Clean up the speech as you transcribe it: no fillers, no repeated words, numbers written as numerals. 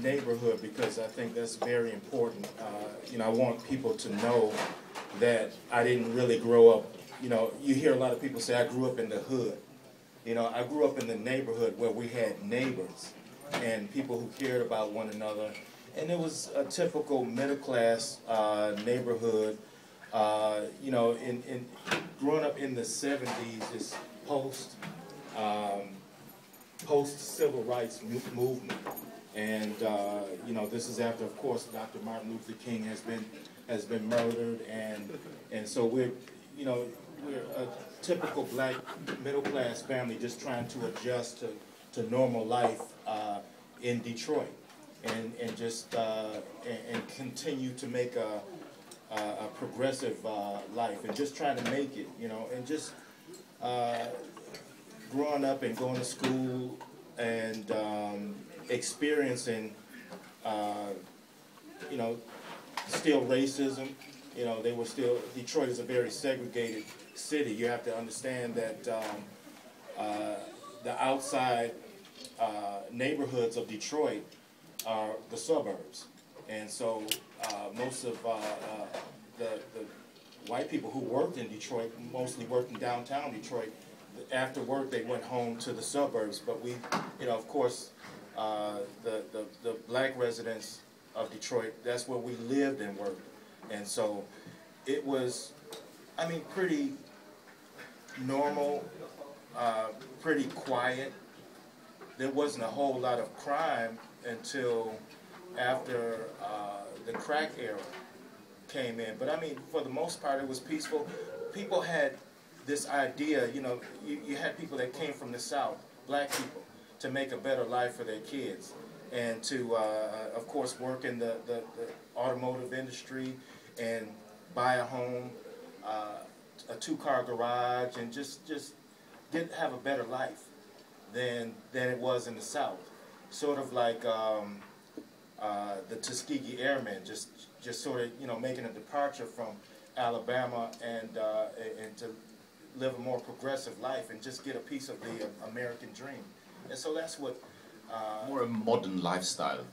neighborhood because I think that's very important. You know, I want people to know that I didn't really grow up. You know, you hear a lot of people say I grew up in the hood. You know, I grew up in the neighborhood where we had neighbors and people who cared about one another. And it was a typical middle-class neighborhood. You know, in growing up in the 70s, this post-civil rights movement. And, you know, this is after, of course, Dr. Martin Luther King has been murdered. And so we're a typical black middle-class family just trying to adjust to normal life in Detroit and just and continue to make a progressive life and just trying to make it, you know, and just growing up and going to school and experiencing, you know, still racism. You know, Detroit is a very segregated city. You have to understand that the outside neighborhoods of Detroit are the suburbs. And so most of the white people who worked in Detroit mostly worked in downtown Detroit. After work, they went home to the suburbs. But we, you know, of course, the black residents of Detroit, that's where we lived and worked. And so it was, I mean, pretty normal, pretty quiet. There wasn't a whole lot of crime until after the crack era came in. But I mean, for the most part, it was peaceful. People had this idea, you know, you had people that came from the South, black people, to make a better life for their kids and to, of course, work in the automotive industry and buy a home, a two-car garage, and just have a better life than it was in the South. Sort of like the Tuskegee Airmen, just sort of, you know, making a departure from Alabama and to live a more progressive life and just get a piece of the American dream. And so that's what... more a modern lifestyle.